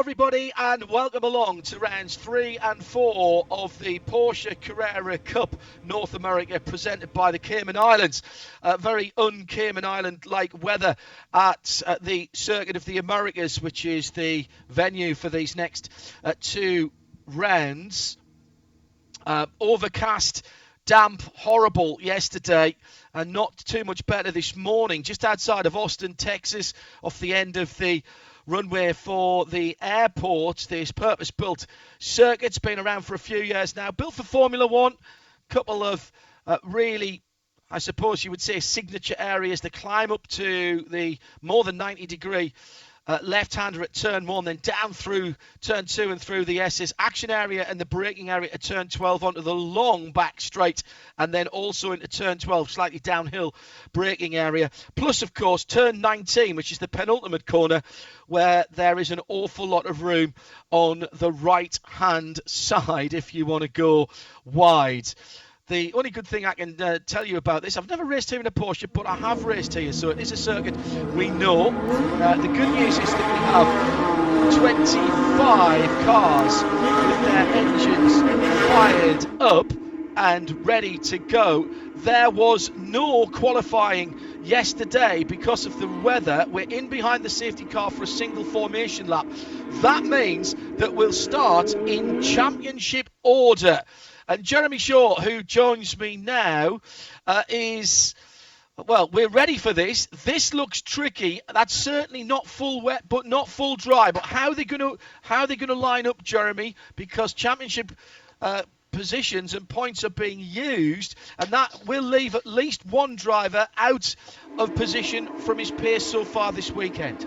everybody, and welcome along to rounds 3 and 4 of the Porsche Carrera Cup North America, presented by the Cayman Islands. Very un-Cayman Island-like weather at the Circuit of the Americas, which is the venue for these next two rounds. Overcast, damp, horrible yesterday, and not too much better this morning. Just outside of Austin, Texas, off the end of the runway for the airport. This purpose-built circuit's been around for a few years now. Built for Formula One. Couple of really, I suppose you would say, signature areas. The climb up to the more than 90-degree left-hander at turn 1, then down through turn 2 and through the S's. Action area and the braking area at turn 12 onto the long back straight, and then also into turn 12, slightly downhill braking area. Plus, of course, turn 19, which is the penultimate corner, where there is an awful lot of room on the right-hand side if you want to go wide. The only good thing I can tell you about this, I've never raced here in a Porsche, but I have raced here, so it is a circuit we know. The good news is that we have 25 cars with their engines fired up and ready to go. There was no qualifying yesterday because of the weather. We're in behind the safety car for a single formation lap. That means that we'll start in championship order. And Jeremy Shaw, who joins me now, well, we're ready for this. This looks tricky. That's certainly not full wet, but not full dry. But how are they going to line up, Jeremy? Because championship positions and points are being used, and that will leave at least one driver out of position from his pace so far this weekend.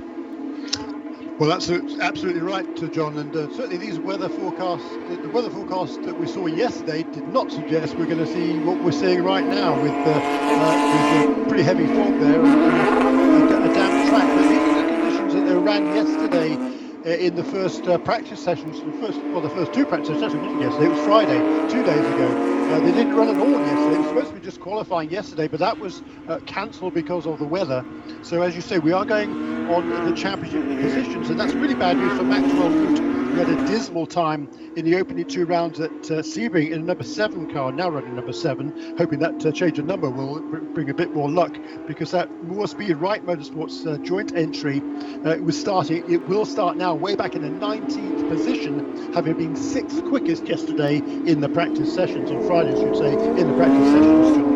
Well, that's absolutely right, John, and certainly these weather forecasts, the weather forecast that we saw yesterday did not suggest we're going to see what we're seeing right now with a pretty heavy fog there and a damp track. But these are the conditions that they ran yesterday in the first practice sessions. The first two practice sessions wasn't yesterday, it was Friday, 2 days ago. They didn't run at all yesterday. It was supposed to be just qualifying yesterday, but that was cancelled because of the weather. So as you say, we are going on the championship positions, and that's really bad news for Maxwell Root, who had a dismal time in the opening two rounds at Sebring in a number 7 car, now running number 7, hoping that change of number will bring a bit more luck, because that More Speed Right Motorsports joint entry it will start now way back in the 19th position, having been 6th quickest yesterday in the practice sessions, on Friday, I should say, in the practice sessions.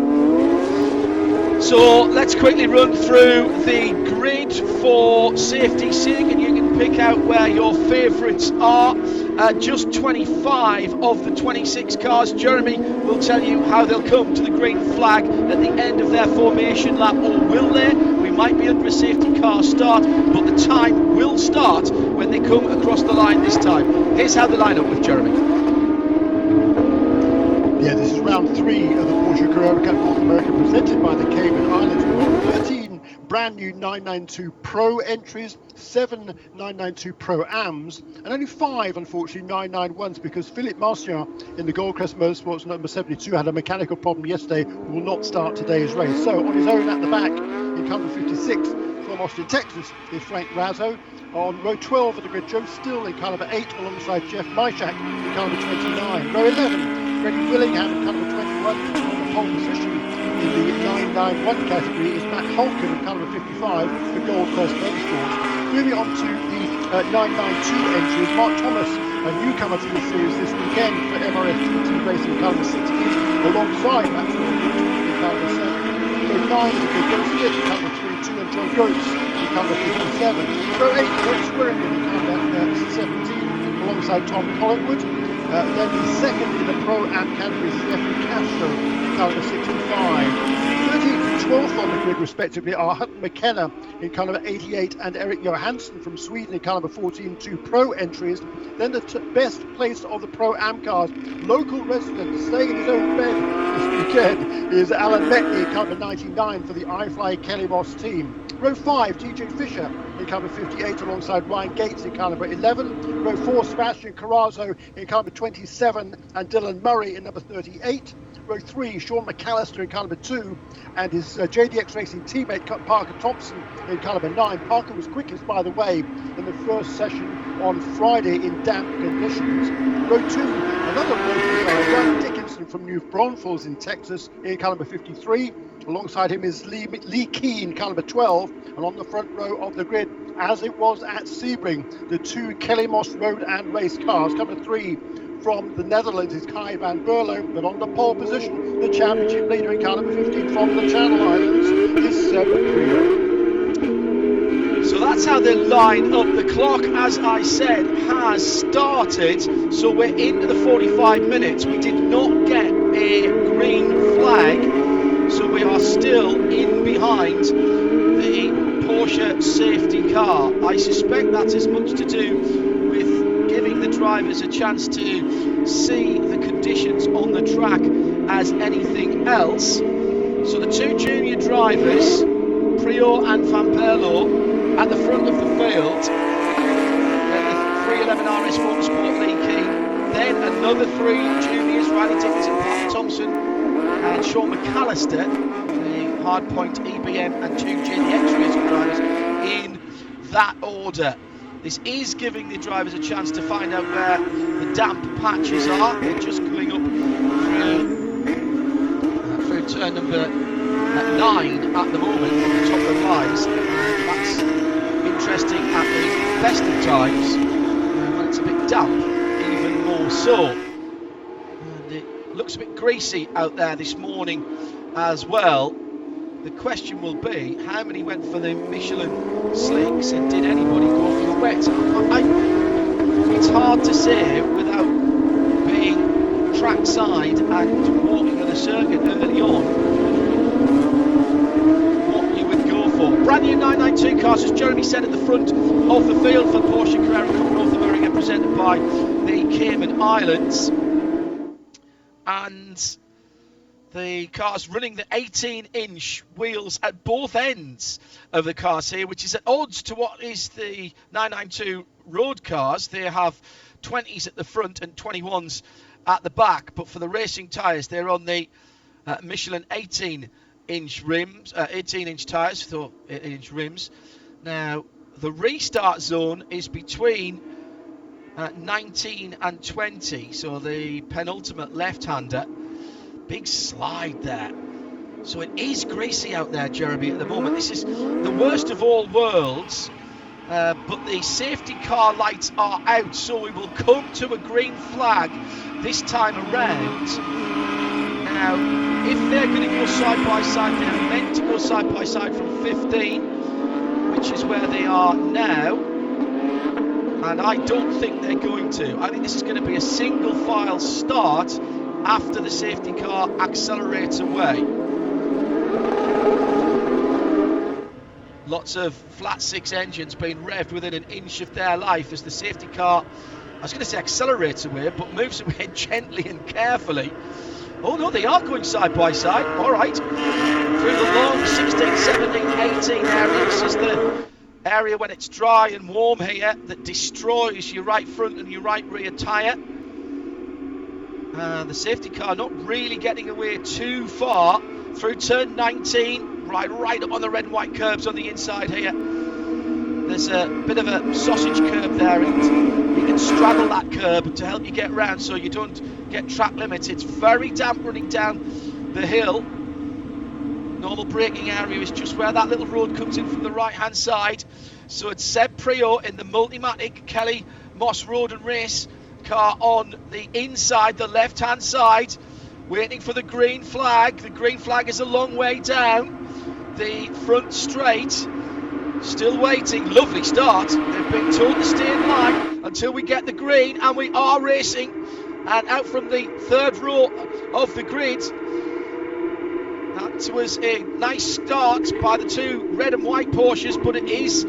So let's quickly run through the grid for safety's sake, and you can pick out where your favourites are. Just 25 of the 26 cars. Jeremy will tell you how they'll come to the green flag at the end of their formation lap, or will they? We might be under a safety car start, but the time will start when they come across the line this time. Here's how they line up with Jeremy. Yeah, this is round 3 of the Porsche Carrera Cup North America, presented by the Cayman Islands. We've got 13 brand new 992 Pro entries, 7 992 Pro Ams, and only 5, unfortunately, 991s, because Philippe Marcian in the Gold Crest Motorsports number 72 had a mechanical problem yesterday, will not start today's race. So on his own at the back, in car 56 from Austin, Texas, is Frank Razzo. On row 12 of the grid, Joe Still in car number 8, alongside Jeff Myshak in car number 29. Row 11, Freddie Willingham in car number 21, on the pole position in the 991 category is Matt Holken in car number 55 for Gold Crest Motorsports. Moving on to the 992 entries, Mark Thomas, a newcomer to the series this weekend for MRF TT Racing in car number 16, alongside Maxwell Root in car number 7. Row 9 is Joe Smith in car number 22 and John Groats in car number 57. Row 8, Greg Swearingen in car number 17, alongside Tom Collingwood. Then the second in the Pro-Am category is Stefan Castro in car number 65. 13th and 12th on the grid respectively are Hutton McKenna in car number 88 and Eric Johansson from Sweden in car number 14, 2 Pro entries. Then the best placed of the Pro-Am cars, local resident staying in his own bed this weekend, is Alan Metney in car number 99 for the iFly Kelly Moss team. Row 5, TJ Fisher in car number 58 alongside Ryan Gates in car number 11. Row 4, Sebastian Carrazzo in car number 27 and Dylan Murray in number 38. Row 3, Sean McAllister in car number 2 and his JDX Racing teammate Parker Thompson in car number 9. Parker was quickest, by the way, in the first session on Friday in damp conditions. Row 2, another local guy, Ryan Dickinson from New Braunfels in Texas in car number 53. Alongside him is Lee Key in car number 12, and on the front row of the grid, as it was at Sebring, the two Kelly Moss Road and Race cars. Car number 3 from the Netherlands is Kai van Berlo, but on the pole position, the championship leader in car number 15 from the Channel Islands is Seb Priaulx. So that's how they line up. The clock, as I said, has started. So we're into the 45 minutes. We did not get a green flag. So we are still in behind the Porsche safety car. I suspect that's as much to do with giving the drivers a chance to see the conditions on the track as anything else. So the two junior drivers, Priaulx and Van Berlo, at the front of the field, then the 311 RS Motorsport Lee Key, then another three juniors, Riley Dickinson, Parker Thompson and Sean McAllister, the Hardpoint EBM and two JDX Racing drivers in that order. This is giving the drivers a chance to find out where the damp patches are. They're just coming up through turn number 9 at the moment on the top of the lines. That's interesting at the best of times, when it's a bit damp, even more so. And it looks a bit greasy out there this morning as well. The question will be, how many went for the Michelin slicks and did anybody go for the wet? It's hard to say without being trackside and walking on the circuit early on what you would go for. Brand new 992 cars, as Jeremy said, at the front of the field for Porsche Carrera Cup North America, presented by the Cayman Islands. And the car's running the 18-inch wheels at both ends of the cars here, which is at odds to what is the 992 road cars. They have 20s at the front and 21s at the back, but for the racing tyres, they're on the Michelin 18-inch rims, 18-inch tyres, so 18-inch rims. Now, the restart zone is between 19 and 20, so the penultimate left-hander. Big slide there. So it is greasy out there, Jeremy, at the moment. This is the worst of all worlds, but the safety car lights are out, so we will come to a green flag this time around. Now, if they're going to go side by side, they're meant to go side by side from 15, which is where they are now. And I don't think they're going to. I think this is going to be a single file start after the safety car accelerates away. Lots of flat six engines being revved within an inch of their life as the safety car, I was going to say accelerates away, but moves away gently and carefully. Oh no, they are going side by side. All right. Through the long 16, 17, 18 area. This is the area when it's dry and warm here that destroys your right front and your right rear tyre. The safety car not really getting away too far through turn 19, right up on the red and white curbs on the inside here. There's a bit of a sausage curb there, and you can straddle that curb to help you get round so you don't get track limits. It's very damp running down the hill. Normal braking area is just where that little road comes in from the right hand side. So it's Seb Priaulx in the Multimatic Kelly Moss Road and Race car on the inside, the left hand side, waiting for the green flag. The green flag is a long way down the front straight, still waiting. Lovely start. They've been told to stay in line until we get the green, and we are racing. And out from the third row of the grid, that was a nice start by the two red and white Porsches, but it is,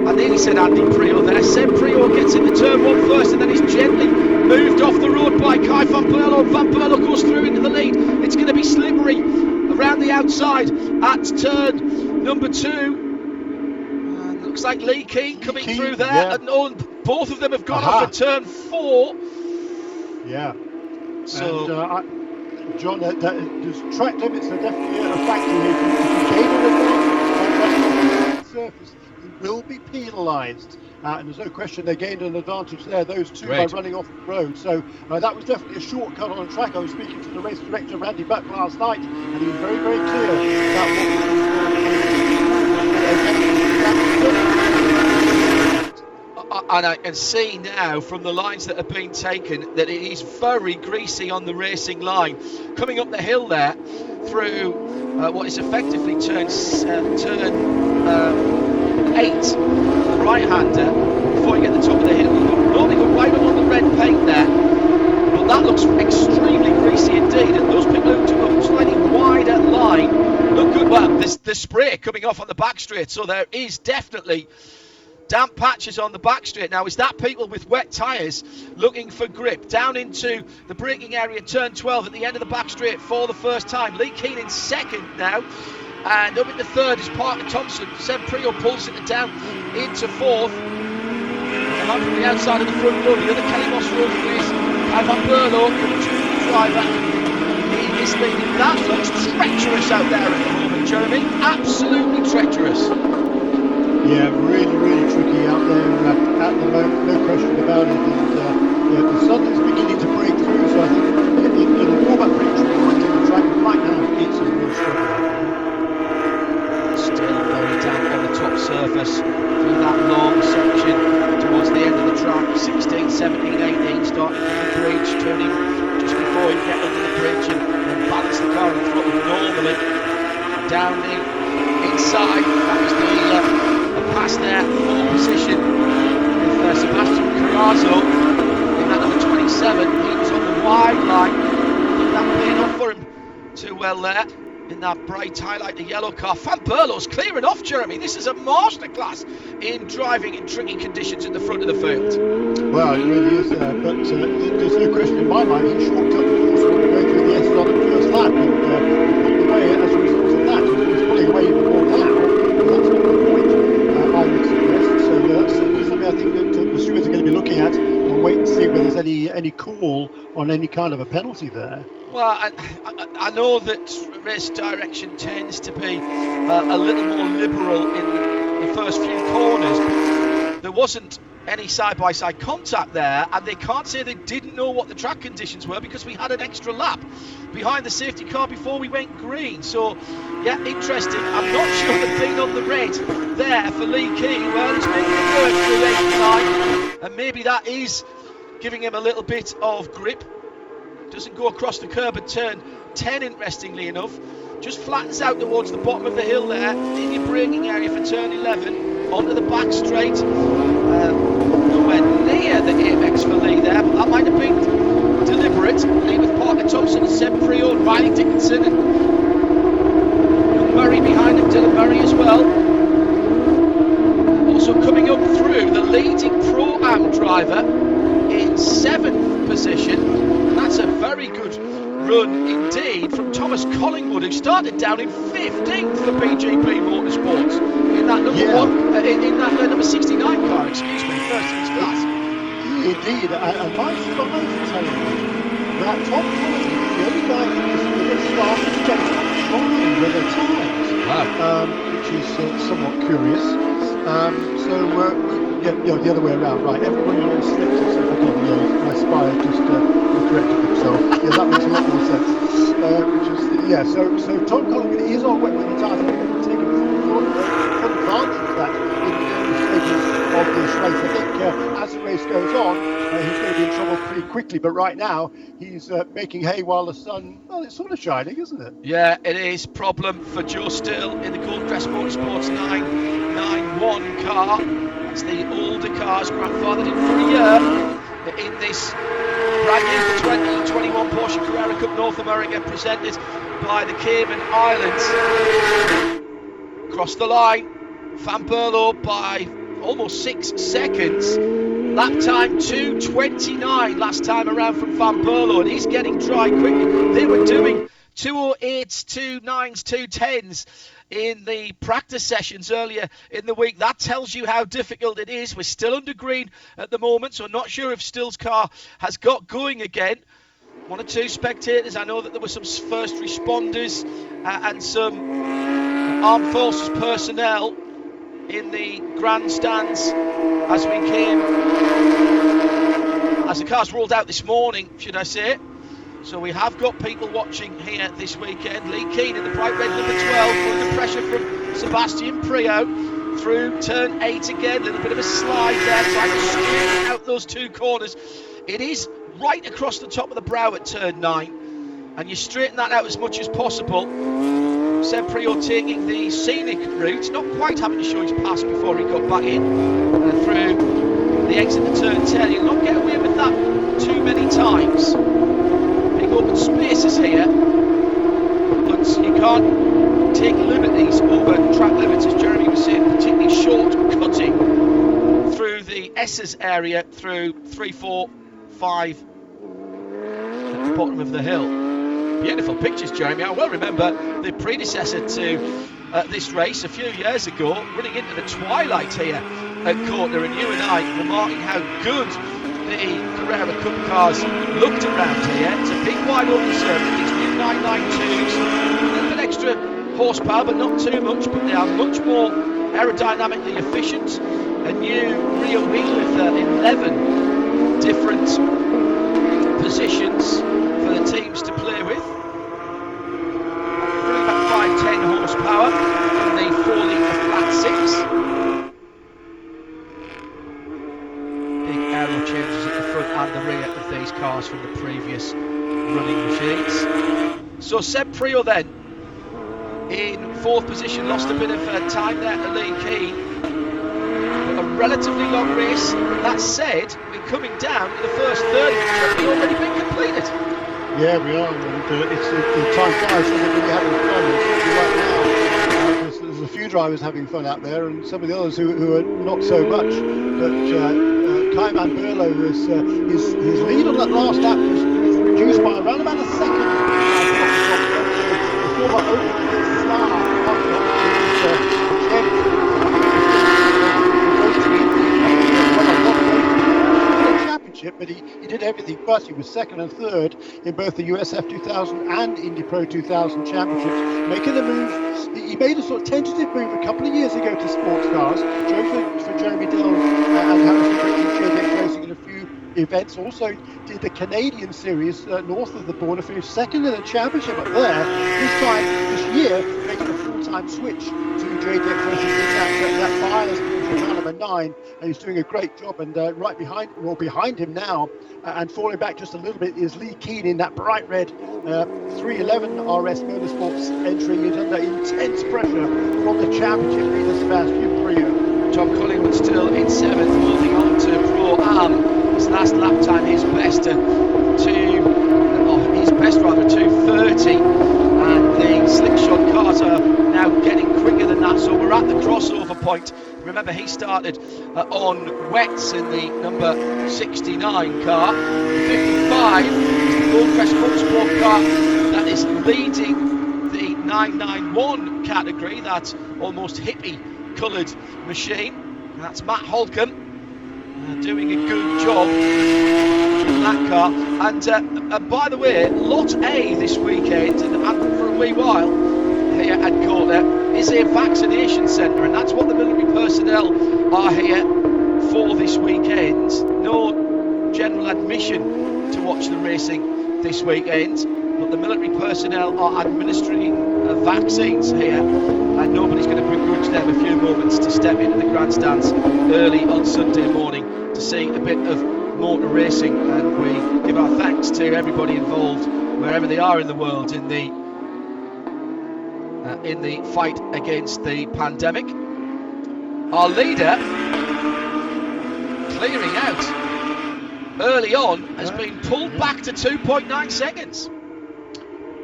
I nearly said Andy Priaulx there. Seb Priaulx gets into turn 1 first, and then is gently moved off the road by Kai van Berlo. Van Berlo goes through into the lead. It's going to be slippery round the outside at turn number 2. And looks like Lee Keane coming through there. Yeah. And both of them have gone off at turn 4. Yeah. So, and John, there's track limits are definitely a factor here. If you gain an advantage on that surface, you will be penalised. And there's no question they gained an advantage there, those two, by running off the road. So that was definitely a shortcut on the track. I was speaking to the race director, Randy Buck, last night, and he was very, very clear about and I can see now from the lines that have been taken that it is very greasy on the racing line. Coming up the hill there through what is effectively turn 8, the right-hander, before you get the top of the hill. Normally go right along the red paint there, but that looks extremely greasy indeed. And those people who took a slightly wider line look good. Well, there's the spray coming off on the back straight, so there is definitely damp patches on the back straight. Now, is that people with wet tyres looking for grip? Down into the braking area, turn 12 at the end of the back straight for the first time. Lee Keane in second now. And up in the third is Parker Thompson. Seb Prio pulls it down into fourth. And on from the outside of the front row, the other Kelly Moss row is Ivan Burlow, the driver. He is leading. That looks treacherous out there at the moment, Jeremy. Absolutely treacherous. Yeah, really, really tricky out there at the moment, no question about it. And the sun is beginning to break through, so I think it'll warm up pretty quickly on the track. Right now, it's a real struggle. Still very damp on the top surface through that long section towards the end of the track. 16, 17, 18, starting from the bridge, turning just before you get under the bridge and balance the car and throttle normally. Down the inside, that was the pass there, pole position with Sebastian Carrazzo in that number 27. He was on the wide line. I think that paid off for him too well there in that bright highlight, the yellow car. Van Berlo's clearing off, Jeremy. This is a masterclass in driving in tricky conditions at the front of the field. Well, it really is, but there's no question in my mind he shortcut the course when going through the S on the first lap, and pulled away as a result of that. He's pulling away even more now. That's not the point, I would suggest. So that's certainly something I think that the stewards are going to be looking at and wait and see whether there's any call on any kind of a penalty there. Well, I know that race direction tends to be a little more liberal in the first few corners. There wasn't any side-by-side contact there, and they can't say they didn't know what the track conditions were because we had an extra lap behind the safety car before we went green. So, yeah, interesting. I'm not sure they've been on the red there for Lee Keane. Well, he's making it work through 8 and 9, and maybe that is giving him a little bit of grip. Doesn't go across the curb at turn 10, interestingly enough. Just flattens out towards the bottom of the hill there in your braking area for turn 11. Onto the back straight. Nowhere near the apex for Lee there, but that might have been deliberate. Lee with Parker Thompson, Seb Prio, Riley Dickinson, and young Murray behind him, Dylan Murray as well. Also coming up through, the leading Pro-Am driver in 7th position. And that's a very good run indeed from Thomas Collingwood, who started down in 15th for BGP Motorsports in that number in that number 69 car, excuse me, first in his class. Indeed, and my spies are telling me that Tom Collingwood is the only guy in this start to get shocking with their tyres, which is somewhat curious. The other way around, right? Everybody always slips except for Tom. My spy just corrected himself. Yeah, that makes a lot more sense. So Tom Collingwood is on wet with the tyres. I think he'll take full advantage of that in the stages of this race. I think as the race goes on, he's going to be in trouble pretty quickly. But right now, he's making hay while the sun, well, it's sort of shining, isn't it? Yeah, it is. Problem for Joe Still in the Golden Crest Motorsports 991 car. It's the older cars, grandfathered in for a year in this brand new 2021 Porsche Carrera Cup North America, presented by the Cayman Islands. Across the line, Van Berlo by almost 6 seconds. Lap time 2:29 last time around from Van Berlo, and he's getting dry quickly. They were doing 208s, 2.9s, 2.10s in the practice sessions earlier in the week. That tells you how difficult it is. We're still under green at the moment, so I'm not sure if Still's car has got going again. One or two spectators. I know that there were some first responders and some armed forces personnel in the grandstands as the cars rolled out this morning, should I say. So we have got people watching here this weekend. Lee Keane in the bright red number 12, under pressure from Sebastian Priaulx through turn 8 again. A little bit of a slide there, trying to straighten out those two corners. It is right across the top of the brow at turn 9, and you straighten that out as much as possible. Seb Priaulx taking the scenic route, not quite having to show his pass before he got back in through the exit of turn 10. You'll not get away with that too many times. Big open spaces here, but you can't take liberties over track limits, as Jeremy was saying, particularly short cutting through the S's area through 3, 4, 5 at the bottom of the hill. Beautiful pictures, Jeremy. I well remember the predecessor to this race a few years ago, running into the twilight here at Courtney, and you and I remarking how good the Carrera Cup cars looked around here. It's a big wide open circuit, these new 992s, a little bit extra horsepower, but not too much, but they are much more aerodynamically efficient. A new rear wheel with 11 different positions for the teams to play with. Probably about 510 horsepower in the 4 litre flat 6. Big aero changes at the front and the rear of these cars from the previous running machines. So Seb Priaulx then in 4th position, lost a bit of time there to Lee Keane. A relatively long race. That said, we're coming down to the first third of the trip. Already been completed. Yeah, we are, and it's the time flies. Everybody having fun right now. There's a few drivers having fun out there, and some of the others who are not so much. But Kai van Berlo was his lead on that last lap was reduced by around about a second. The former opening star but he did everything but. He was second and third in both the USF 2000 and Indy Pro 2000 championships, making a move. He made a sort of tentative move a couple of years ago to sports cars, drove for Jeremy Dillon and Harrison Brickley racing in a few events. Also did the Canadian series north of the border, finished second in the championship up there. This year making a full-time switch to JDX racing in that bias car number 9, and he's doing a great job. And right behind him now, and falling back just a little bit, is Lee Keane in that bright red 311 RS Motorsports entry. He's under intense pressure from the championship leader Sebastian Priaulx. Tom Collingwood still in 7th, holding on to Pro Am. His last lap time, his best 2:30, and the slick shot cars are now getting quicker than that. So we're at the crossover point. Remember, he started on wets in the number 69 car. 55 is the Goldcrest Motorsport car that is leading the 991 category, that almost hippie coloured machine. And that's Matt Holcomb doing a good job in that car. And by the way, Lot A this weekend, and for a wee while here at Courtney, is a vaccination centre, and that's what the military personnel are here for this weekend. No general admission to watch the racing this weekend, but the military personnel are administering vaccines here, and nobody's going to begrudge them a few moments to step into the grandstands early on Sunday morning to see a bit of motor racing. And we give our thanks to everybody involved wherever they are in the world in the fight against the pandemic. Our leader clearing out early on has been pulled back to 2.9 seconds.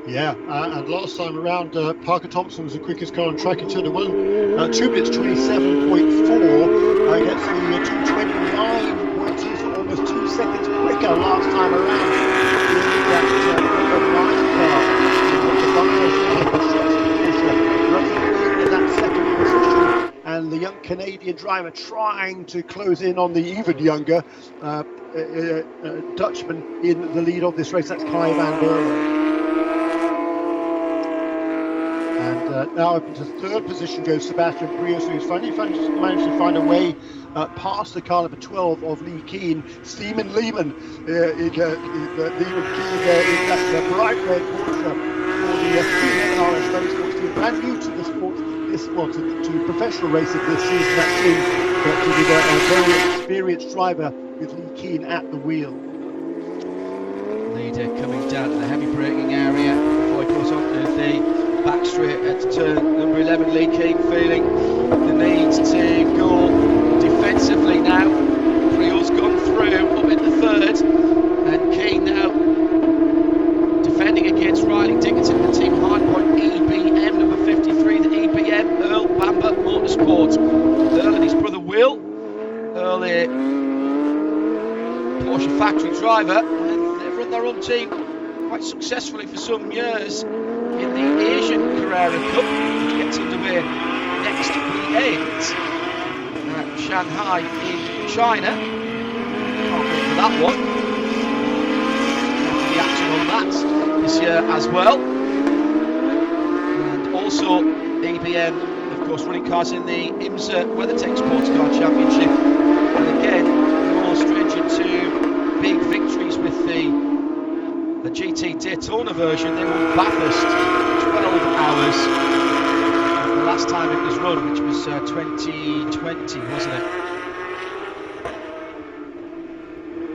Yeah, and last time around, Parker Thompson was the quickest car on track in turn 1. 2 minutes 27.4 against the 2:29.2, so almost 2 seconds quicker last time around. That nice car. Canadian driver trying to close in on the even younger Dutchman in the lead of this race. That's Kai van Berlo. And now up into third position goes Sebastian Brios, who's finally managed to find a way past the car number 12 of Lee Keen. Steeman Lehman, Lehman Keen in that bright red Porsche for the RS Motorsports team, brand new to the sport, to professional racing this season. That team, with a very experienced driver with Lee Keen at the wheel. Leader coming down to the heavy braking area before he goes on to the back straight at turn number 11. Lee Keen feeling the need to go defensively now. Crio's gone through up in the third, and Keen now defending against Riley Dickinson, the team Hardpoint EBM number 53, the EBM Earl Bamber Motorsport. Earl and his brother Will. Earl, a Porsche factory driver, and they've run their own team quite successfully for some years in the Asian Carrera Cup, which gets underway next weekend at Shanghai in China. Can't wait for that one. The action on that this year as well. And also EBM, of course, running cars in the IMSA WeatherTech Sports Car Championship. And again, no stranger to big victories with the GT Daytona version. They won Bathurst 12 hours the last time it was run, which was 2020, wasn't it?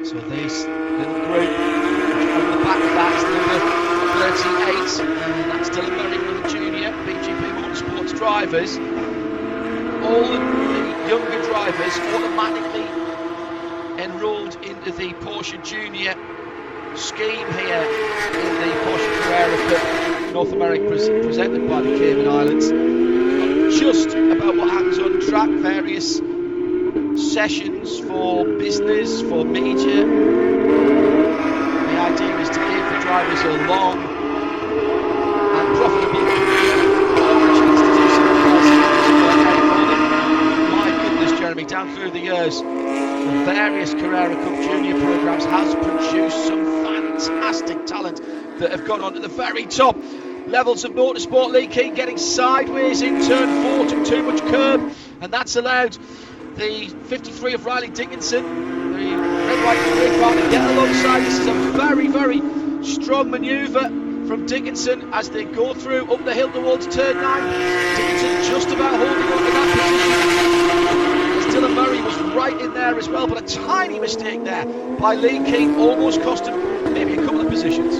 So this little group on the back of that is number 38, and that's Dylan Murray, another junior BGP Motorsports drivers. All the younger drivers automatically enrolled into the Porsche Junior scheme here in the Porsche Carrera Cup North America presented by the Cayman Islands. Not just about what happens on track, various sessions for business, for media. The idea is to give the drivers a long and profitable opportunity to do something else for them. My goodness, Jeremy, down through the years, the various Carrera Cup Junior programs has produced some fantastic talent that have gone on to the very top levels of motorsport. Lee Keen getting sideways in turn 4, took too much curb, and that's allowed the 53 of Riley Dickinson, the red, white and grey car, to get alongside. This is a very, very strong manoeuvre from Dickinson as they go through up the hill towards turn 9. Dickinson just about holding on to that position. Dylan Murray was right in there as well, but a tiny mistake there by Lee Keen almost cost him maybe a couple of positions.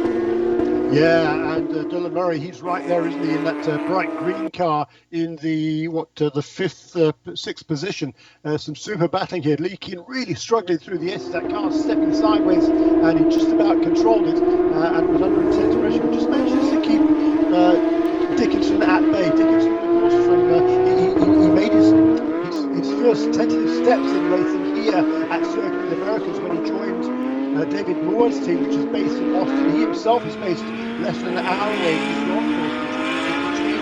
Yeah, and Dylan Murray, he's right there, isn't he, in that bright green car in the fifth, sixth position. Some super battling here. Lee Keen really struggling through the S. That car stepping sideways, and he just about controlled it and was under intense pressure. But just manages to keep Dickinson at bay. Dickinson, of course, he made his first tentative steps in racing here at Circuit of the Americas when he joined David Moore's team, which is based in Austin. He himself is based less than an hour away from the between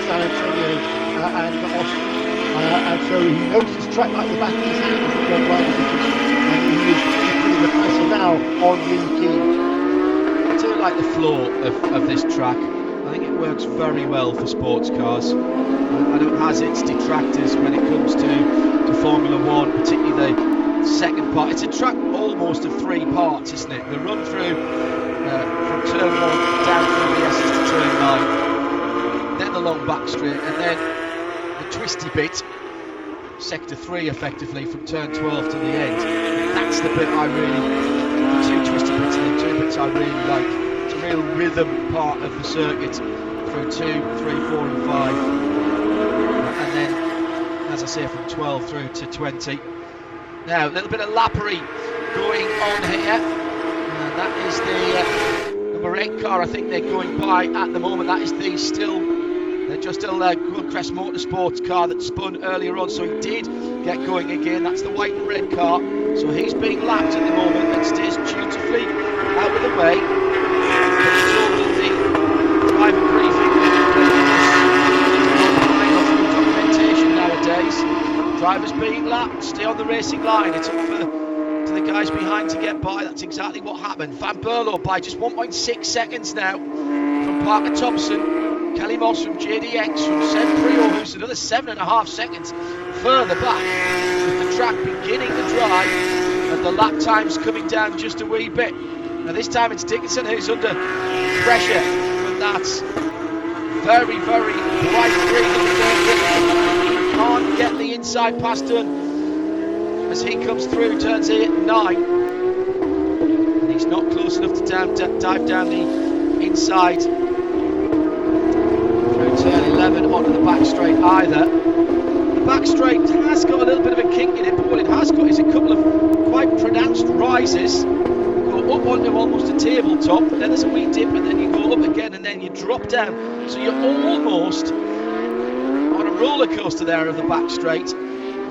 San Antonio and Austin. And so he knows this track like the back of his hand as a young rider, and he is putting the pressure now on Lee Keen. I do like the flow of this track. I think it works very well for sports cars. I know it has its detractors when it comes to Formula One, particularly the second part. It's a track almost of 3 parts, isn't it? The run through from turn 1 down through the S's to turn 9, then the long back straight, and then the twisty bit, sector 3 effectively from turn 12 to the end. That's the bit I really, the 2 twisty bits and the 2 bits I really like. It's a real rhythm part of the circuit through 2, 3, 4 and 5, and then, as I say, from 12 through to 20. Now, a little bit of lappery going on here, and that is the number 8 car I think they're going by at the moment. That is the still Goldcrest Motorsports car that spun earlier on, so he did get going again. That's the white and red car, so he's being lapped at the moment and stays dutifully out of the way. But he's told in the driver briefing that documentation nowadays. lap, stay on the racing line. It's up to the guys behind to get by. That's exactly what happened. Van Berlo by just 1.6 seconds now from Parker Thompson. Kelly Moss from JDX, from Seb Prior, who's another 7.5 seconds further back, with the track beginning to dry and the lap times coming down just a wee bit. Now this time it's Dickinson who's under pressure, and that's very, very bright green. He can't get the inside pass done as he comes through turns 8 and 9, and he's not close enough to dive down the inside through turn 11 onto the back straight either. The back straight has got a little bit of a kink in it, but what it has got is a couple of quite pronounced rises. Go up onto almost a tabletop, then there's a wee dip, and then you go up again, and then you drop down. So you're almost on a roller coaster there of the back straight.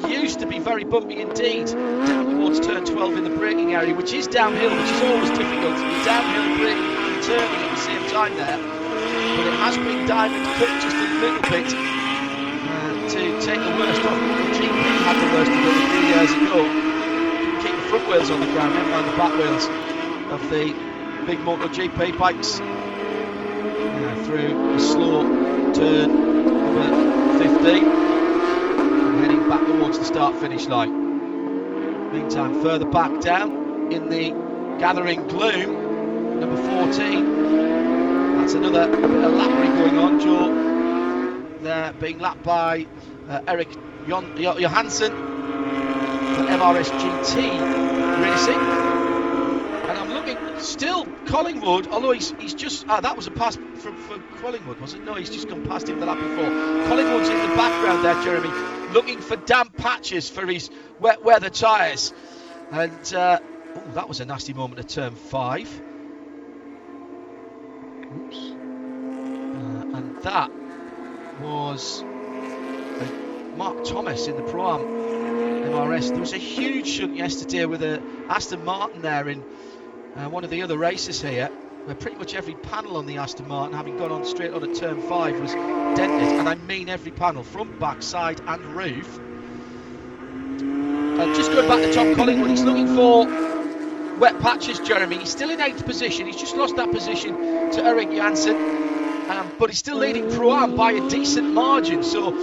Used to be very bumpy indeed down towards turn 12 in the braking area, which is downhill, which is always difficult. You're downhill, braking and turning at the same time there. But it has been diamond cut just a little bit to take the worst off. GP had the worst of it a few years ago. Couldn't keep the front wheels on the ground, never mind the back wheels of the big MotoGP bikes. Through a slow turn number 15, and heading back towards the start-finish line. Meantime, further back down in the gathering gloom, number 14. That's another bit of lappering going on. Joe there being lapped by Eric Johansson for MRS GT Racing. And I'm looking, still Collingwood, although he's just, that was a pass for Collingwood, was it? No, he's just gone past him the lap before. Collingwood's in the background there, Jeremy, looking for damp patches for his wet weather tyres. And that was a nasty moment at turn 5. Oops. And that was Mark Thomas in the Pro-Am MRS. There was a huge shunt yesterday with a Aston Martin there in one of the other races here, where pretty much every panel on the Aston Martin, having gone on straight on at turn 5, was dented, and I mean every panel, front, back, side and roof. Just going back to Tom Collingwood, he's looking for wet patches, Jeremy. He's still in 8th position. He's just lost that position to Eric Janssen, but he's still leading Pro-Am by a decent margin. So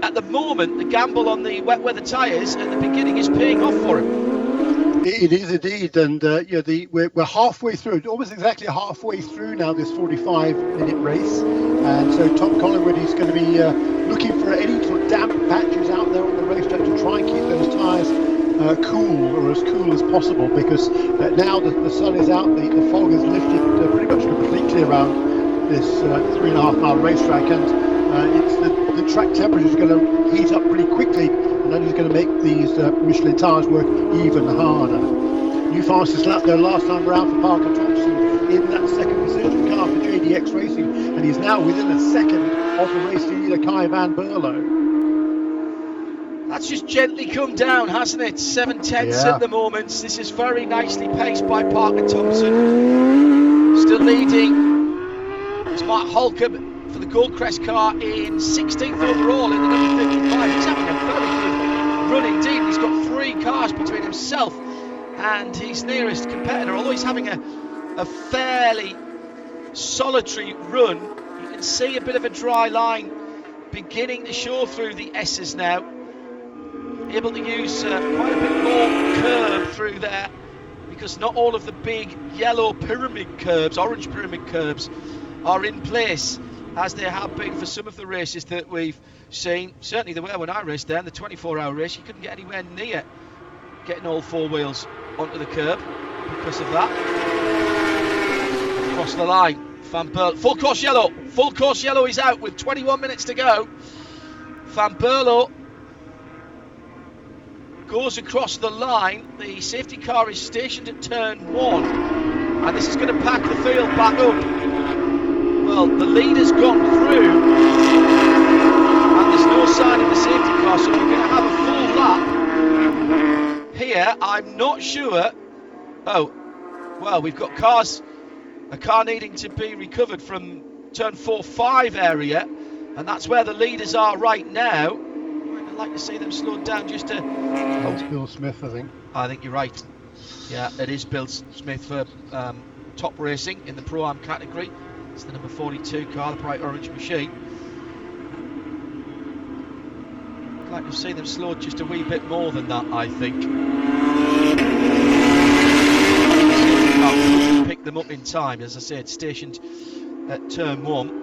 at the moment, the gamble on the wet weather tyres at the beginning is paying off for him. It is indeed, and we're halfway through, almost exactly halfway through now this 45-minute race, and so Tom Collingwood is going to be looking for any sort of damp patches out there on the racetrack to try and keep those tyres cool, or as cool as possible, because now the sun is out, the fog is lifted pretty much completely around this 3.5 mile racetrack, and it's the track temperature is going to heat up pretty quickly, and that is going to make these Michelin tyres work even harder. New fastest lap there last time around for Parker Thompson in that second position car for JDX Racing, and he's now within a second of the racing leader Kai Van Berlo. That's just gently come down, hasn't it? 7/10 at the moment. This is very nicely paced by Parker Thompson. Still leading. It's Mark Holcomb for the Goldcrest car in 16th overall in the number 55. He's having a very good run indeed. He's got 3 cars between himself and his nearest competitor, although he's having a fairly solitary run. You can see a bit of a dry line beginning to show through the S's now. Able to use quite a bit more curb through there, because not all of the big yellow pyramid curbs, orange pyramid curbs, are in place, as they have been for some of the races that we've seen. Certainly there were when I raced there in the 24-hour race. You couldn't get anywhere near getting all 4 wheels onto the curb because of that. Across the line, Van Berlo, full course yellow is out with 21 minutes to go. Van Berlo goes across the line. The safety car is stationed at turn 1, and this is going to pack the field back up. Well, the leader's gone through, and there's no sign of the safety car, so we're going to have a full lap here. I'm not sure. Oh, well, we've got a car needing to be recovered from turn 4-5 area, and that's where the leaders are right now. I'd like to see them slowed down just to... It's Bill Smith, I think. I think you're right. Yeah, it is Bill Smith for Top Racing in the Pro-Am category. It's the number 42 car, the bright orange machine. I'd like to see them slowed just a wee bit more than that, I think. I'll pick them up in time. As I said, stationed at turn 1.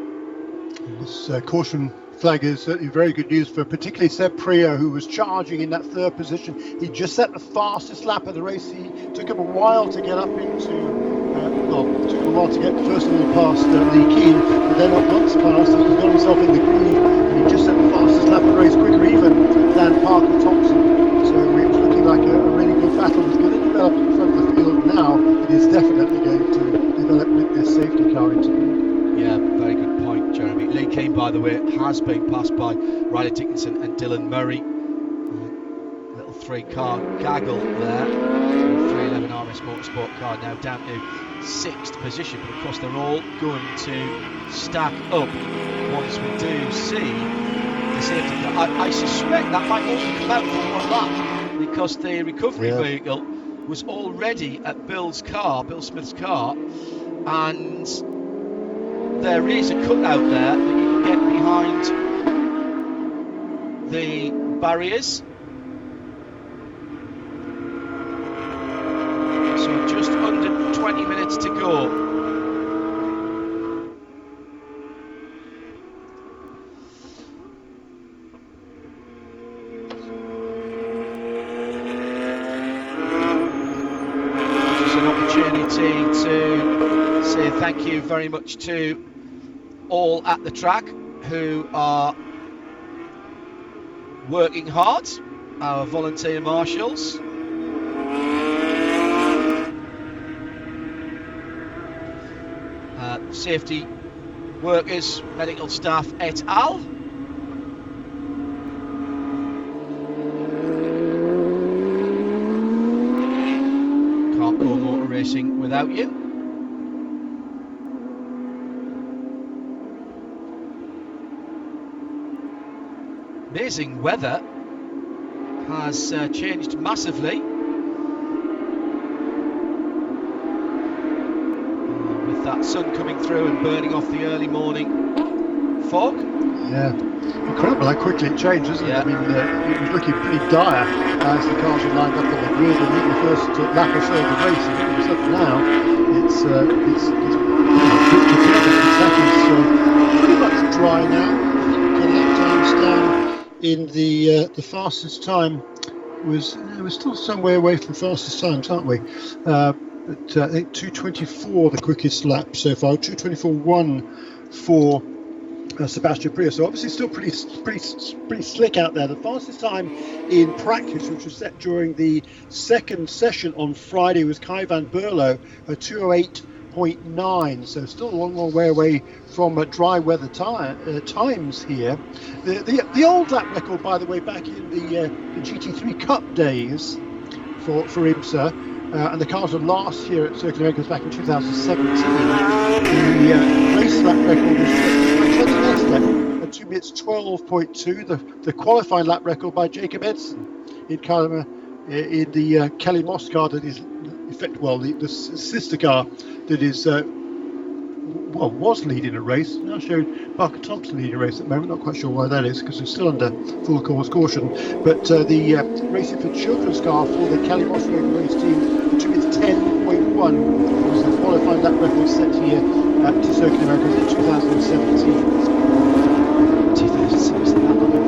This caution flag is certainly very good news for particularly Seb Priaulx, who was charging in that third position. He just set the fastest lap of the race. He took him a while to get up into, it took him a while to get first of all past Lee Keane, but then once past, he got himself in the groove, and he just set the fastest lap of the race, quicker even than Parker Thompson. So it was looking like a really good battle. It was going to develop in front of the field. Now it is definitely going to develop with this safety car into. Yeah, very good point, Jeremy. Lee Keane, by the way, has been passed by Ryder Dickinson and Dylan Murray. Little 3-car gaggle there. 311 RS Motorsport car now down to 6th position, but of course they're all going to stack up once we do see the safety car. I suspect that might only come out for one lap, because the recovery vehicle was already at Bill Smith's car, and there is a cutout there that you can get behind the barriers. So just under 20 minutes to go. Just an opportunity to say thank you very much to all at the track who are working hard, our volunteer marshals. Safety workers, medical staff et al. Can't go motor racing without you. Amazing weather has changed massively. With that sun coming through and burning off the early morning fog. Yeah, incredible how quickly it changed, isn't it? I mean, it was looking pretty dire as the cars were lined up on the grid, and in the first lap or so of the race, and all of a sudden now it's pretty much dry now. The lap times down in the fastest time was we're still somewhere away from fastest times, aren't we? But I think 2:24 the quickest lap so far. 2:24.1 for Sebastian Priaulx. So obviously still pretty slick out there. The fastest time in practice, which was set during the second session on Friday, was Kai van Berlo at 2:08.9. So still a long way away from dry weather times here. The old lap record, by the way, back in the GT3 Cup days for IMSA. And the cars were last here at Circuit Americas back in 2017. The race lap record was set by Trenton Estep at 2 minutes 12.2. The qualifying lap record by Jacob Edson in the Kelly Moss car that is, the sister car that is was leading a race. Now showed Parker Thompson leading a race at the moment. Not quite sure why that is, because they're still under full course caution. But the racing for children's car for the Kelly Moss Road race team, 2 minutes 10.1 was the qualifying lap record set here at Circuit Americas in 2017. 2017, that long ago.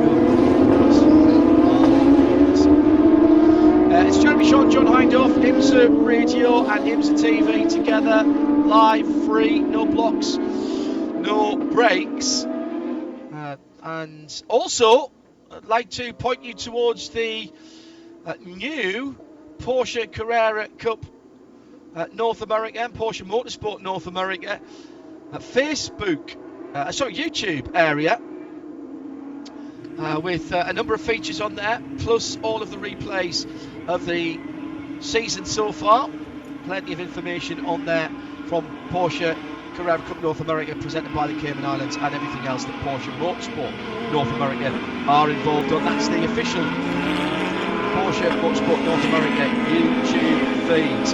It's Jeremy Shaw, John Hindorf, IMSA Radio and IMSA TV together, live, free, no blocks, no breaks. And also, I'd like to point you towards the new Porsche Carrera Cup North America and Porsche Motorsport North America YouTube area with a number of features on there, plus all of the replays of the season so far. Plenty of information on there from Porsche Carrera Cup North America presented by the Cayman Islands, and everything else that Porsche Motorsport North America are involved on. That's the official Porsche Motorsport North America YouTube feed.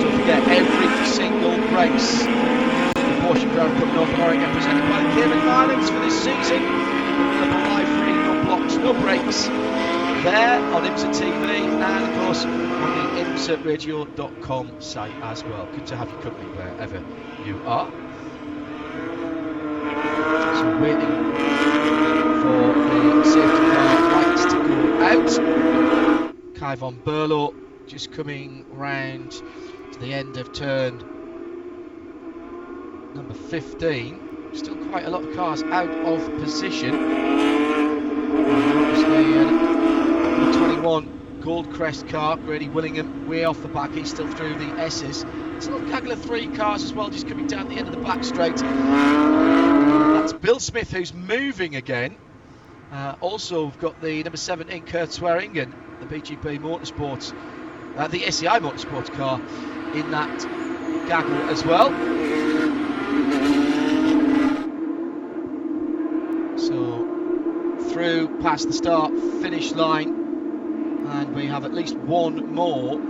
Don't forget, every single race the Porsche Carrera Cup North America presented by the Cayman Islands for this season. Live free, no blocks, no breaks. There on IMSA TV, and of course on the IMSARadio.com site as well. Good to have your company wherever you are. So waiting for the safety car lights to go out. Kai van Berlo just coming round to the end of turn number 15. Still quite a lot of cars out of position. Obviously, 21 Goldcrest car, Grady Willingham, way off the back. He's still through the S's. There's a little gaggle of 3 cars as well, just coming down the end of the back straight. That's Bill Smith, who's moving again. Also, we've got the number 17 Kurt Swearingen, the BGP Motorsports, the SCI Motorsports car in that gaggle as well. So through past the start finish line, and we have at least one more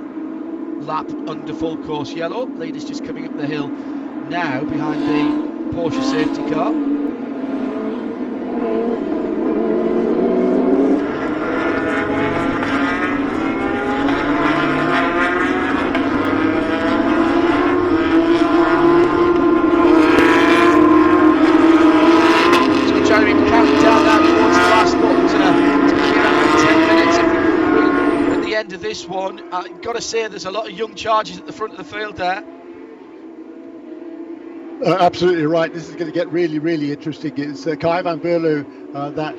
lap under full course yellow. Leaders just coming up the hill now behind the Porsche safety car. This one, I've got to say there's a lot of young charges at the front of the field there. Absolutely right. This is going to get really, really interesting. It's Kai van Berlo that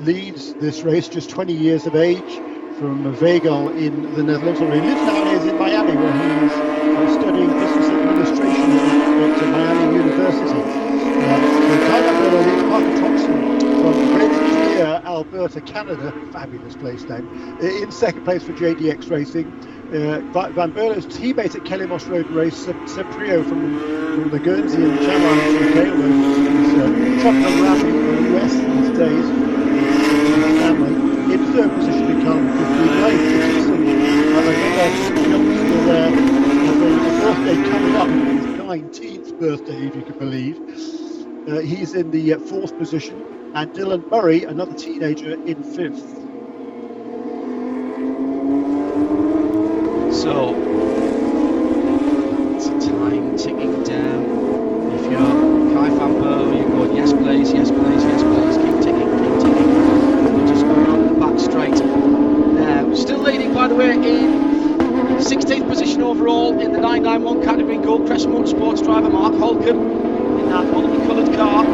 leads this race, just 20 years of age, from Veghel in the Netherlands. He lives nowadays in Miami, where he's studying business administration at Miami University. Kai van Berlo leads Parker Thompson from Great Clear, Alberta, Canada, fabulous place name, in second place for JDX Racing. Van Berlo's teammate at Kelly Moss Road Race, Seb Prio from the Guernsey and Channel Islands UK, although he's trucking around in the US these days. Family. In third position to come with Blake Dickinson, another youngster there, with a birthday coming up, his 19th birthday, if you can believe. He's in the fourth position, and Dylan Murray, another teenager, in fifth. So, it's time ticking down. If you're Kai van Berlo, you're going, yes please, yes please, yes please, keep ticking, keep ticking. We're just going on the back straight. Now, still leading, by the way, in 16th position overall in the 991 category, Goldcrest Motorsports driver Mark Holcomb in that multicoloured car.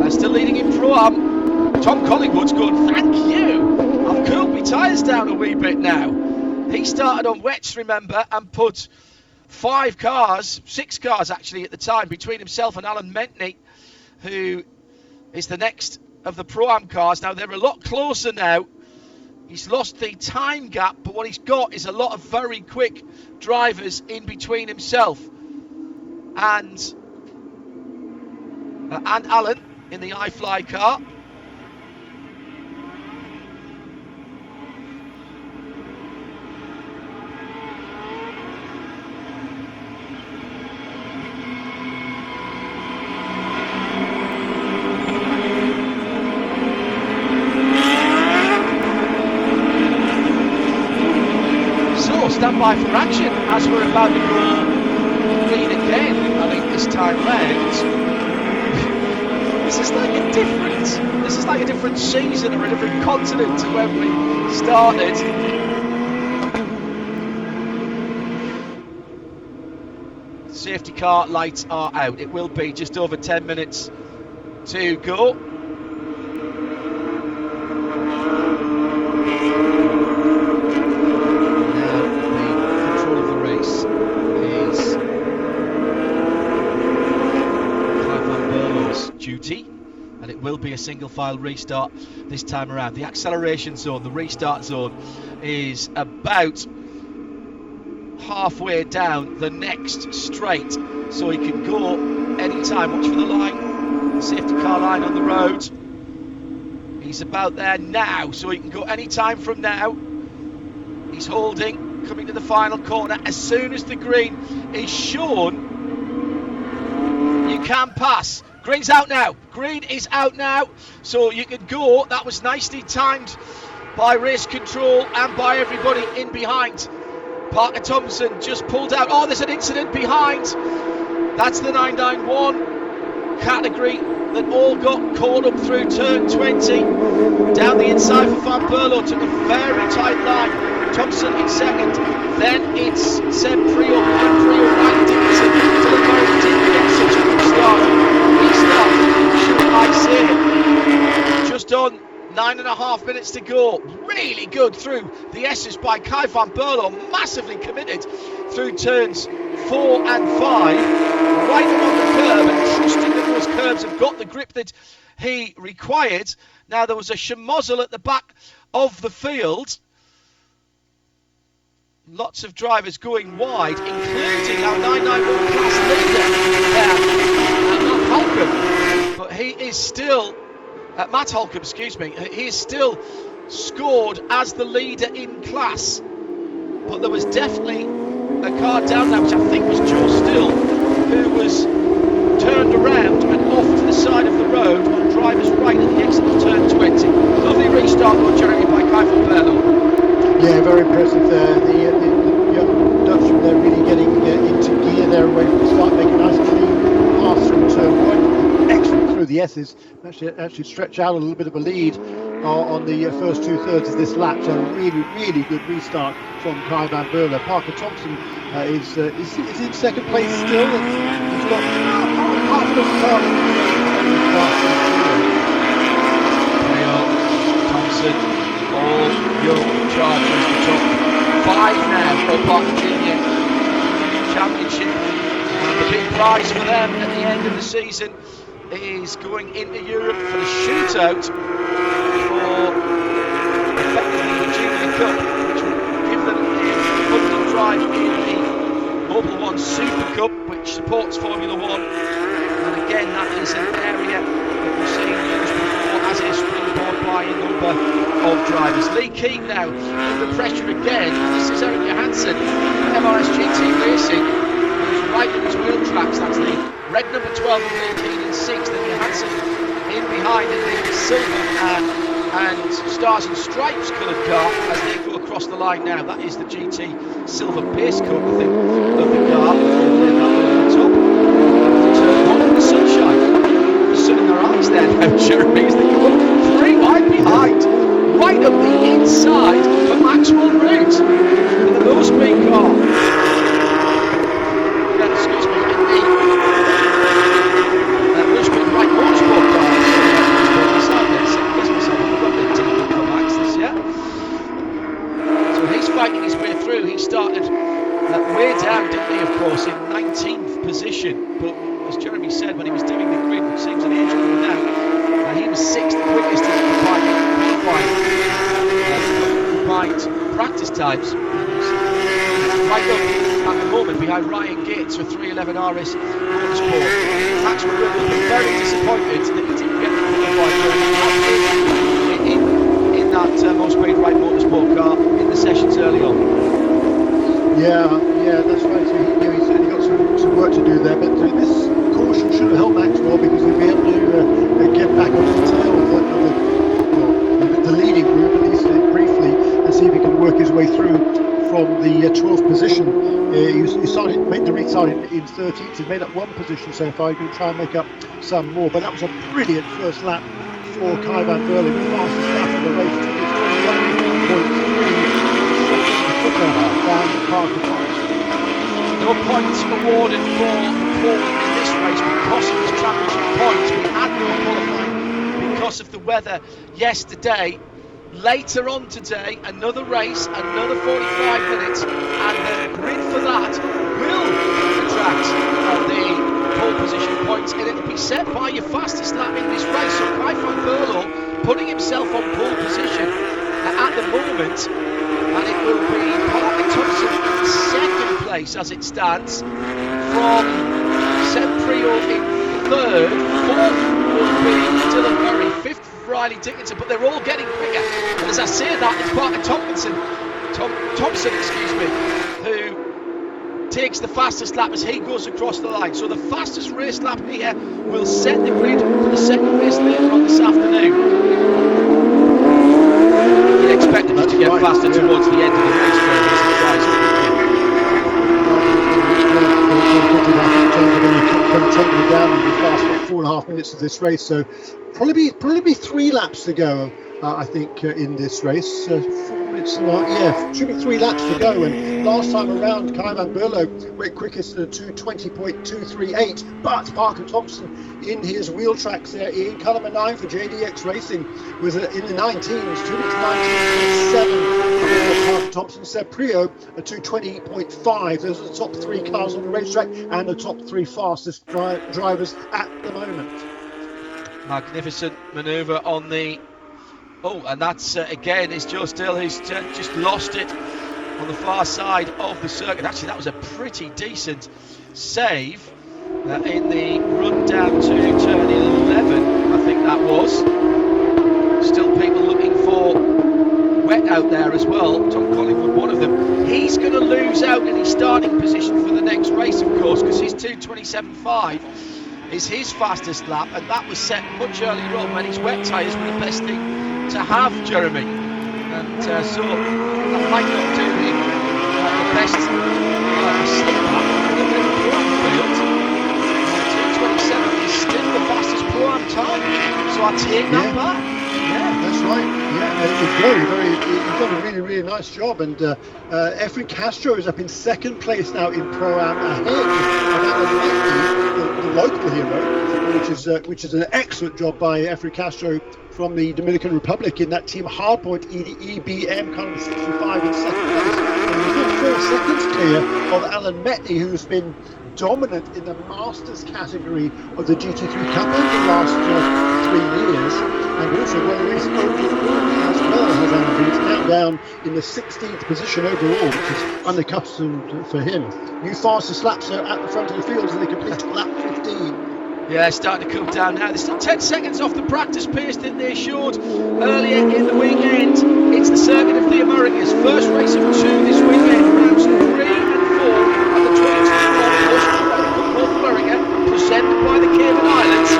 Still leading in Pro-Am. Tom Collingwood's going, thank you. I've cooled my tyres down a wee bit now. He started on wets, remember, and put 6 cars actually at the time, between himself and Alan Mentney, who is the next of the Pro-Am cars. Now, they're a lot closer now. He's lost the time gap, but what he's got is a lot of very quick drivers in between himself and Alan in the iFly car. So, stand by for action as we're about to go green again. I think this time round. This is like a different season or a different continent to when we started. Safety car lights are out. It will be just over 10 minutes to go. Now the control of the race is Kai van Berlo's duty, and it will be a single file restart this time around. The acceleration zone, the restart zone, is about halfway down the next straight, so he can go anytime. Watch for the line, safety car line on the road. He's about there now, so he can go anytime from now. He's holding, coming to the final corner. As soon as the green is shown, you can pass. Green's out now. Green is out now, so you can go. That was nicely timed by race control and by everybody in behind. Parker Thompson just pulled out. Oh, there's an incident behind. That's the 991 category that all got caught up through turn 20. Down the inside for Van Berlo, took a very tight line. Thompson in second, then it's Seb Prior and Prior right Dickinson. Dillon didn't get such a good start. Restart, should I say. Just on 9.5 minutes to go. Really good through the S's by Kai Van Berlo, massively committed through turns 4 and 5. Right on the curb and trusting that those curbs have got the grip that he required. Now there was a schmozzle at the back of the field. Lots of drivers going wide, including our 991 class leader, Matt Holcomb. But he is still, Matt Holcomb, excuse me, he is still scored as the leader in class. But there was definitely a car down there, which I think was Joe Still, who was turned around and off to the side of the road on driver's right at the exit of turn 20. Lovely restart, Jeremy, by Kai Van Berlo. Yeah, very impressive there. The young Dutchman there really getting into gear there, away from the start, making a nice clean pass through turn 1. Excellent through the S's. Actually stretch out a little bit of a lead on the first 2/3 of this lap. So really good restart from Kai Van Berlo. Parker Thompson is in second place still. He's got half of the car. Thompson, all young Chargers, the top 5 now for Parker Junior Championship. And the big prize for them at the end of the season is going into Europe for the shootout for effectively the Junior Cup, which will give them a London drive in the Mobil 1 Super Cup, which supports Formula 1. And again, that is an area that we've seen used before as a springboard by a number of drivers. Lee Keane now under pressure again. This is Eric Johansson, MRS GT Racing, who's right in his wheel tracks. That's the red number 12 of Lee Keane in 6th, and Johansson in behind in the silver and stars and stripes coloured car as they go across the line now. That is the GT silver base coat, I think, of the car. The top. Turn on in the sunshine. The sun in their eyes there now, Jeremy, as they go 3 wide behind. Right up the inside for Maxwell Root in the low speed car. Excuse me, in the low speed right motorsport car. So he's fighting his way through. He started way down, didn't he, of course, in 19th position. But as Jeremy said, when he was doing the grid, which seems an age ago now, he was 6th quickest in combined practice times. Right up at the moment behind Ryan Gates for 311 RS Motorsport. Maxwell Root will be very disappointed that he didn't get the qualifying in that most speed right motorsport car in the sessions early on. Yeah, that's right. So he's certainly got some work to do there, but this caution should have helped Maxwell because he'll be able to get back onto the tail of the leading group, at least briefly, and see if he can work his way through from the 12th position. He made the restart in 13th. He made up 1 position so far. He can try and make up some more, but that was a brilliant first lap for Kai Van Berlo, the fastest lap of the race. No points awarded for Paul in this race because of his championship points. We had no qualifying because of the weather yesterday. Later on today, another race, another 45 minutes, and the grid for that will attract the pole position points, and it'll be set by your fastest lap in this race. So Kai Van Berlo putting himself on pole position at the moment, and it will be Parker Thompson in second place. place as it stands. From Semprio in third, fourth will be Dylan Murray, fifth Riley Dickinson, but they're all getting quicker. And as I say that, it's Parker Thompson, who takes the fastest lap as he goes across the line. So the fastest race lap here will set the grid for the second race later on this afternoon. You'd expect them to get faster towards the end of the race, taking down in the last 4.5 minutes of this race, so probably be 3 laps to go. I think in this race, 4 minutes and should be 3 laps to go. And last time around, Kai van Berlo went quickest at a 2:20.238, but Parker Thompson in his wheel tracks there in car number 9 for JDX Racing was in the 19s, 2 minutes 19.7 for Parker Thompson. Semprio a 2:20.5. Those are the top 3 cars on the racetrack and the top 3 fastest drivers at the moment. Magnificent manoeuvre on the... Oh, and that's again is Joe Still, who's just lost it on the far side of the circuit. Actually, that was a pretty decent save in the run down to turn 11, I think that was. Still people looking for wet out there as well. Tom Collingwood, one of them. He's going to lose out in his starting position for the next race, of course, because his 2:27.5 is his fastest lap, and that was set much earlier on when his wet tyres were the best thing to have, Jeremy, and so that might not do him the best slip back in the field. 2:27 is still the fastest Pro-Am time, so I take that back. Yeah, that's right. Yeah, he's done a really nice job, and Efren Castro is up in second place now in Pro-Am, ahead of Alan Leckie, the local hero, which is an excellent job by Efren Castro from the Dominican Republic in that team Hardpoint EBM, kind of 65 in second place. And he's been 4 seconds clear of Alan Metney, who's been dominant in the Masters category of the GT3 Cup over the last 3 years. And also, well, he's as well has Alan Metney. It's now down in the 16th position overall, which is unaccustomed for him. New fastest laps are at the front of the field as they complete lap 15. Yeah, starting to come down now. They're still 10 seconds off the practice pace that they showed earlier in the weekend. It's the Circuit of the Americas. First race of 2 this weekend. Rounds 3 and 4 at the 2021 North America, presented by the Cayman Islands.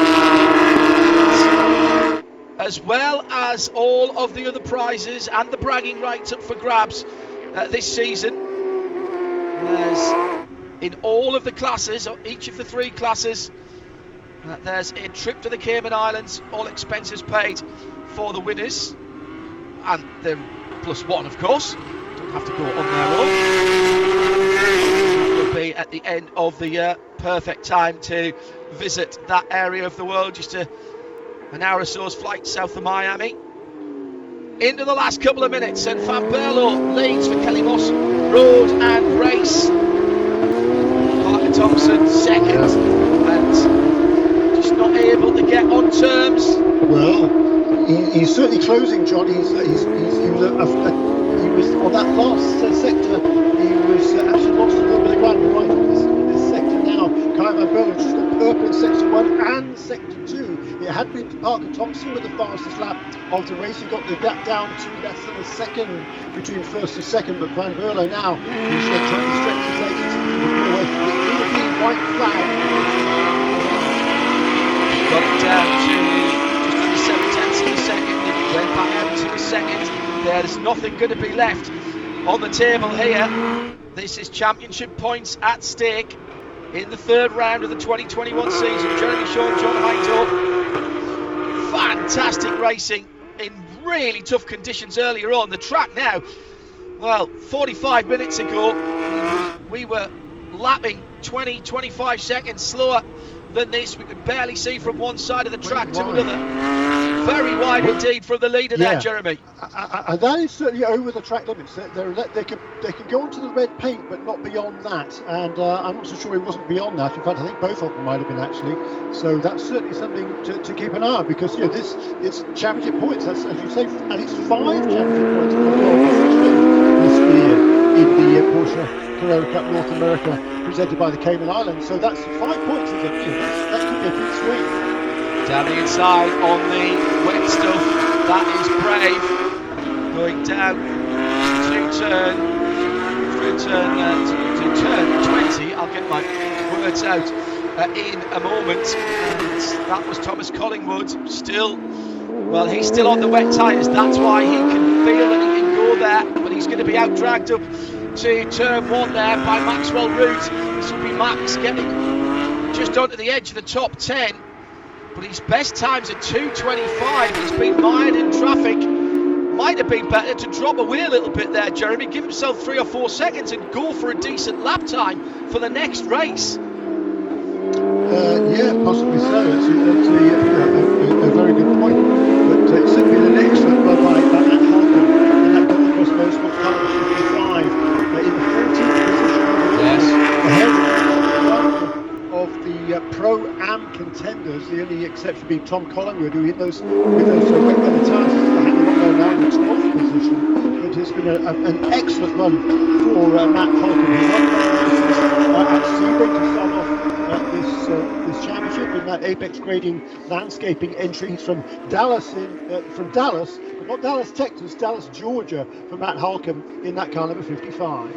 As well as all of the other prizes and the bragging rights up for grabs this season. There's in all of the classes, or each of the 3 classes, there's a trip to the Cayman Islands, all expenses paid for the winners, and the +1, of course. Don't have to go on their own. That will be at the end of the year. Perfect time to visit that area of the world, just an hour or so's flight south of Miami. Into the last couple of minutes, and Van Berlo leads for Kelly Moss Road and Race. Parker Thompson second, and not able to get on terms. Well, he's certainly closing, John. He was on that last sector. He was actually lost a little bit of ground right in this sector now. Kai van Berlo just got purple in sector 1 and sector 2. It had been Parker Thompson with the fastest lap of the race. He got the gap down to less than a second between first and second, but Van Berlo now is trying to stretch his legs into the European white flag. Got it down to just under 7/10 of a second. It went back out to a second. There's nothing going to be left on the table here. This is championship points at stake in the 3rd round of the 2021 season. Jeremy Shaw and John Hindhaugh. Fantastic racing in really tough conditions earlier on. The track now, well, 45 minutes ago, we were lapping 20-25 seconds slower than this. We could barely see from one side of the track to another. Very wide indeed from the leader there, Jeremy. And that is certainly over the track limits. They can go onto the red paint, but not beyond that. And I'm not so sure he wasn't beyond that. In fact, I think both of them might have been actually. So that's certainly something to keep an eye on, because this it's championship points. That's, as you say, at least 5 championship points this year. in the Porsche Carrera Cup North America presented by the Cayman Islands. So that's 5 points. That could be a big swing. Down the inside on the wet stuff. That is Brave going down to turn 20. I'll get my words out in a moment. And that was Thomas Collingwood. Still, well, he's still on the wet tyres. That's why he can feel that he can go there. But he's going to be out dragged up to turn 1 there by Maxwell Root. This will be Max getting just onto the edge of the top 10. But his best time's at 2:25. He's been mired in traffic. Might have been better to drop away a little bit there, Jeremy. Give himself 3 or 4 seconds and go for a decent lap time for the next race. Yeah, possibly so. That's a very good point. But it's certainly been an excellent run by Matt Halcombe in that Gold Coast Motorsport Cup 55 in the 14th position. Yes. Ahead of the Pro-Am contenders, the only exception being Tom Collingwood, who with those wet weather tyres is hanging on there now in the 12th position. But it's been an excellent run for Matt Halcombe. He's won at Sebring to start off this championship in that Apex Grading Landscaping entry. He's from Dallas, but not Dallas, Texas, Dallas, Georgia, for Matt Halcombe in that car number 55.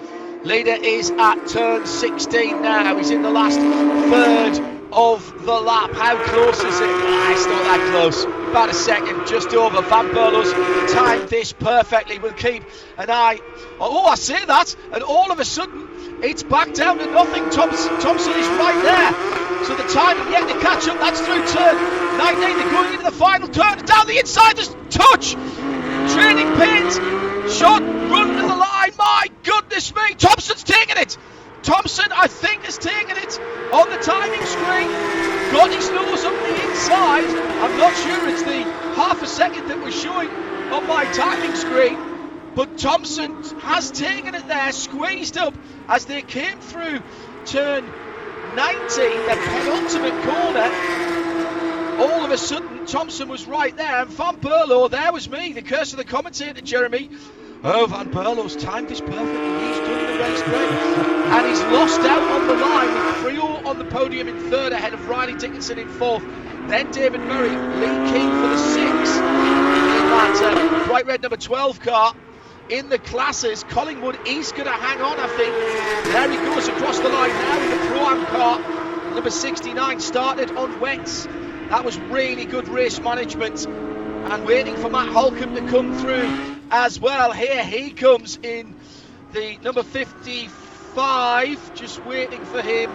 Leader is at turn 16 now. He's in the last third of the lap. How close is it? It's not that close. About a second, just over. Van Berlo's timed this perfectly. We'll keep an eye. Oh, I say that, and all of a sudden, it's back down to nothing. Thompson is right there. So the time yet to catch up. That's through turn 19. They're going into the final turn. Down the inside, there's touch. Training pins. Shot, run to the line. My goodness me. Thompson's taking it. Thompson, I think, has taken it on the timing screen. Got his nose up the inside. I'm not sure it's the half a second that was showing on my timing screen. But Thompson has taken it there, squeezed up as they came through turn 19, the penultimate corner. All of a sudden, Thompson was right there, and Van Berlo, there was me, the curse of the commentator, Jeremy. Oh, Van Berlo's timed this perfectly. He's done the race great. And he's lost out on the line with Frio on the podium in third, ahead of Riley Dickinson in fourth. Then David Murray, Lee King for the sixth in that bright red number 12 car. In the classes, Collingwood is going to hang on, I think. There he goes across the line now with the Pro-Am car. Number 69 started on wets. That was really good race management. And waiting for Matt Halcombe to come through as well. Here he comes in the number 55. Just waiting for him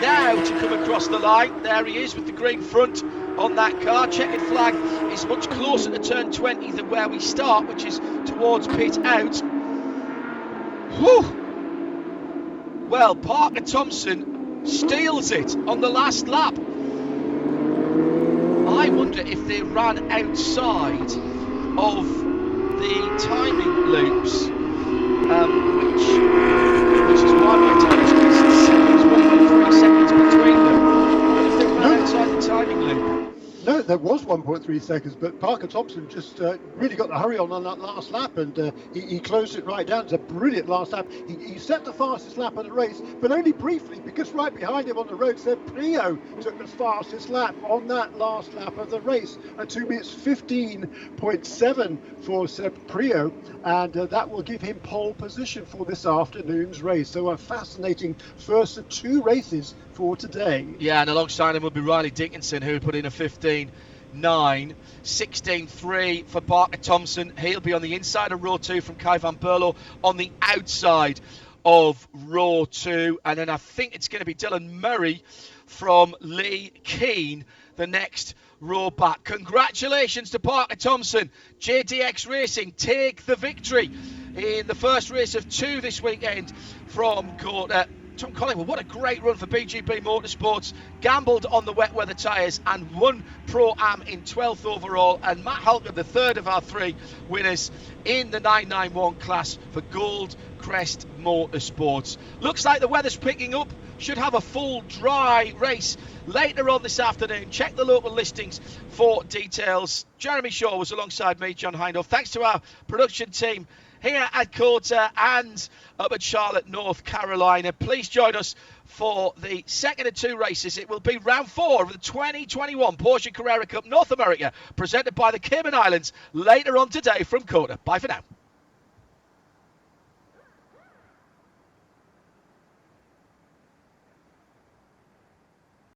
now to come across the line. There he is with the green front on that car. Checkered flag is much closer to turn 20 than where we start, which is towards pit out. Whew. Well, Parker Thompson steals it on the last lap. I wonder if they ran outside of the timing loops, which is why my time is 1.3 seconds between them. I wonder if they ran outside the timing loop. No, there was 1.3 seconds, but Parker Thompson just really got the hurry on that last lap, and he closed it right down. It's a brilliant last lap. He set the fastest lap of the race, but only briefly, because right behind him on the road, Seb Prio took the fastest lap on that last lap of the race. 2 minutes 15.7 for Seb Prio, and that will give him pole position for this afternoon's race. So a fascinating first of 2 races for today. Yeah, and alongside him would be Riley Dickinson, who put in a 15.9, 16.3 for Parker Thompson. He'll be on the inside of row 2 from Kai Van Berlo, on the outside of row 2. And then I think it's going to be Dylan Murray from Lee Keane, the next row back. Congratulations to Parker Thompson. JDX Racing take the victory in the first race of 2 this weekend from Tom Collingwood. What a great run for BGB Motorsports. Gambled on the wet weather tyres and won Pro-Am in 12th overall. And Matt Halcombe, the third of our 3 winners in the 991 class for Gold Crest Motorsports. Looks like the weather's picking up. Should have a full dry race later on this afternoon. Check the local listings for details. Jeremy Shaw was alongside me, John Hindhaugh. Thanks to our production team here at Quarter and up at Charlotte, North Carolina. Please join us for the second of two races. It will be round 4 of the 2021 Porsche Carrera Cup North America, presented by the Cayman Islands, later on today from Quarter. Bye for now.